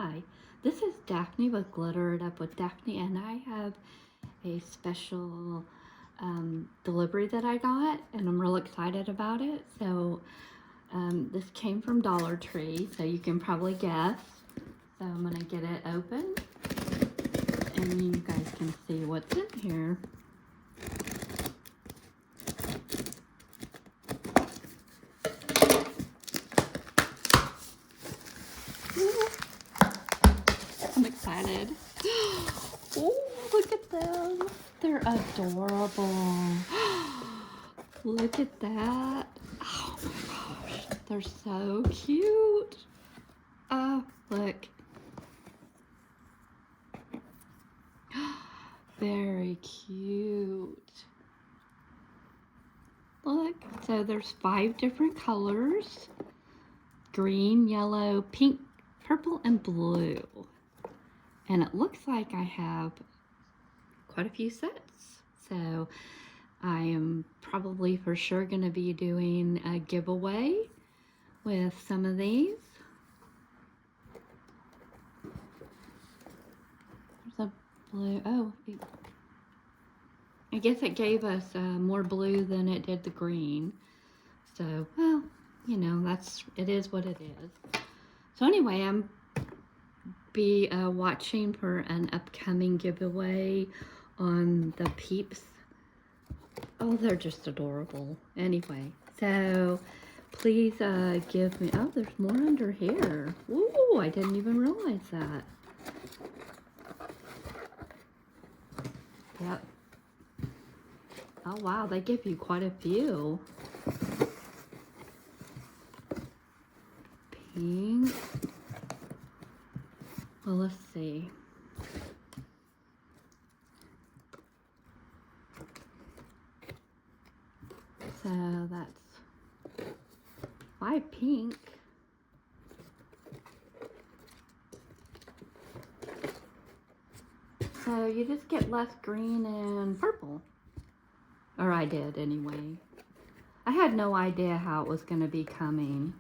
Hi, this is Daphne with Glittered Up with Daphne, and I have a special delivery that I got, and I'm real excited about it. So this came from Dollar Tree, so you can probably guess. So I'm gonna get it open, and you guys can see what's in here. I'm excited. Oh, look at them. They're adorable. Look at that. Oh my gosh. They're so cute. Oh, look. Very cute. Look. So there's 5 different colors. Green, yellow, pink, purple, and blue. And it looks like I have quite a few sets. So I am probably for sure going to be doing a giveaway with some of these. There's a blue. Oh, I guess it gave us more blue than it did the green. So, well, you know, it is what it is. So anyway, I'm be watching for an upcoming giveaway on the Peeps. Oh, they're just adorable. Anyway, so please give me... Oh, there's more under here. Ooh, I didn't even realize that. Yep. Oh, wow, they give you quite a few. Pink. Well, let's see. So that's 5 pink. So you just get less green and purple. Or I did anyway. I had no idea how it was going to be coming.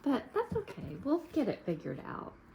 But that's okay. We'll get it figured out.